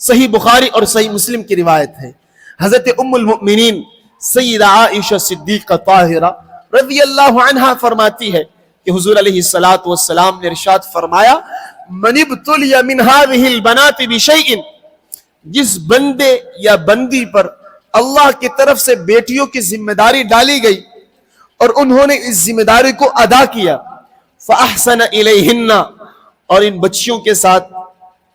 صحیح بخاری اور صحیح مسلم کی روایت ہے. حضرت ام المؤمنین سیدہ عائشہ صدیقہ طاہرہ رضی اللہ عنہا فرماتی ہے کہ حضور علیہ السلام نے ارشاد فرمایا من ابتلی من هذه البنات بشیء، جس بندے یا بندی پر اللہ کی طرف سے بیٹیوں کی ذمہ داری ڈالی گئی اور انہوں نے اس ذمہ داری کو ادا کیا، فاحسن الیہن، اور ان بچیوں کے ساتھ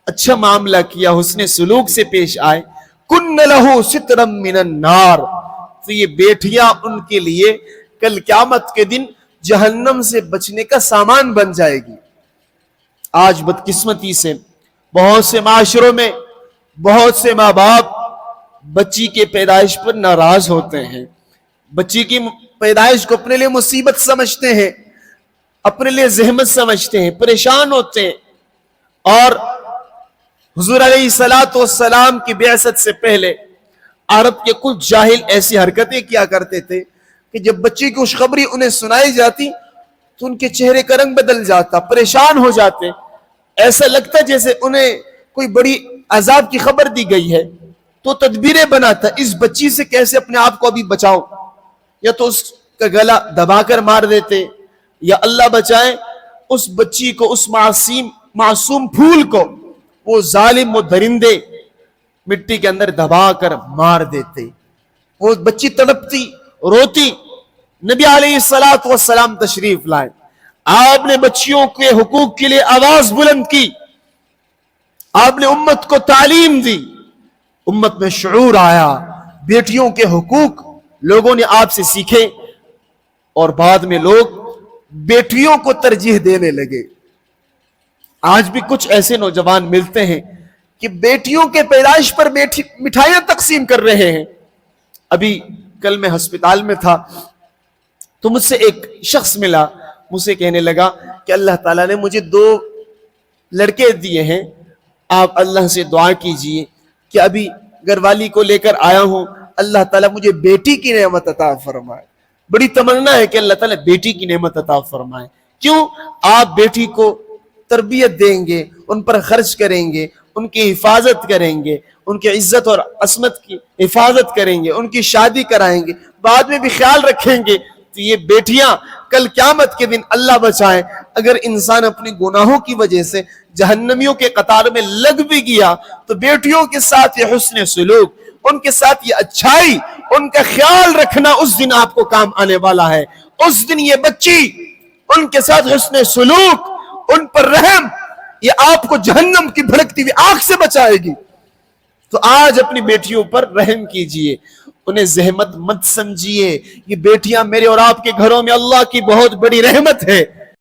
اچھا معاملہ کیا، حسن سلوک سے پیش آئے، کن لہ سترا من النار، تو یہ بیٹیاں ان کے لیے کل قیامت کے دن جہنم سے بچنے کا سامان بن جائے گی. آج بدقسمتی سے بہت سے معاشروں میں بہت سے ماں باپ بچی کے پیدائش پر ناراض ہوتے ہیں، بچی کی پیدائش کو اپنے لیے مصیبت سمجھتے ہیں، اپنے لیے زحمت سمجھتے ہیں، پریشان ہوتے ہیں. اور حضور علیہ السلام کی بعثت سے پہلے عرب کے کچھ جاہل ایسی حرکتیں کیا کرتے تھے کہ جب بچی کی خوشخبری انہیں سنائی جاتی تو ان کے چہرے کا رنگ بدل جاتا، پریشان ہو جاتے، ایسا لگتا جیسے انہیں کوئی بڑی عذاب کی خبر دی گئی ہے. تو تدبیریں بناتا اس بچی سے کیسے اپنے آپ کو ابھی بچاؤ، یا تو اس کا گلا دبا کر مار دیتے، یا اللہ بچائے اس بچی کو، اس معصوم پھول کو وہ ظالم و درندے مٹی کے اندر دبا کر مار دیتے. وہ بچی تڑپتی روتی. نبی علیہ السلام تشریف لائے، آپ نے بچیوں کے حقوق کے لیے آواز بلند کی، آپ نے امت کو تعلیم دی، امت میں شعور آیا، بیٹیوں کے حقوق لوگوں نے آپ سے سیکھے، اور بعد میں لوگ بیٹیوں کو ترجیح دینے لگے. آج بھی کچھ ایسے نوجوان ملتے ہیں کہ بیٹیوں کے پیدائش پر مٹھائیاں تقسیم کر رہے ہیں. ابھی کل میں ہسپتال میں تھا تو مجھ سے ایک شخص ملا، مجھ سے کہنے لگا کہ اللہ تعالیٰ نے مجھے 2 لڑکے دیے ہیں، آپ اللہ سے دعا کیجئے کہ ابھی گھر والی کو لے کر آیا ہوں، اللہ تعالیٰ مجھے بیٹی کی نعمت عطا فرمائے. بڑی تمنا ہے کہ اللہ تعالیٰ بیٹی کی نعمت عطا فرمائے. کیوں؟ آپ بیٹی کو تربیت دیں گے، ان پر خرچ کریں گے، ان کی حفاظت کریں گے، ان کی عزت اور عصمت کی حفاظت کریں گے، ان کی شادی کرائیں گے، بعد میں بھی خیال رکھیں گے. تو یہ بیٹیاں کل قیامت کے دن اللہ بچائے اگر انسان اپنی گناہوں کی وجہ سے جہنمیوں کے قطار میں لگ بھی گیا تو بیٹیوں کے ساتھ یہ حسن سلوک، ان کے ساتھ یہ اچھائی، ان کا خیال رکھنا اس دن آپ کو کام آنے والا ہے. اس دن یہ بچی، ان کے ساتھ حسن سلوک، ان پر رحم، یہ آپ کو جہنم کی بھڑکتی ہوئی آگ سے بچائے گی. تو آج اپنی بیٹیوں پر رحم کیجئے، انہیں زحمت مت سمجھیے. یہ بیٹیاں میرے اور آپ کے گھروں میں اللہ کی بہت بڑی رحمت ہے.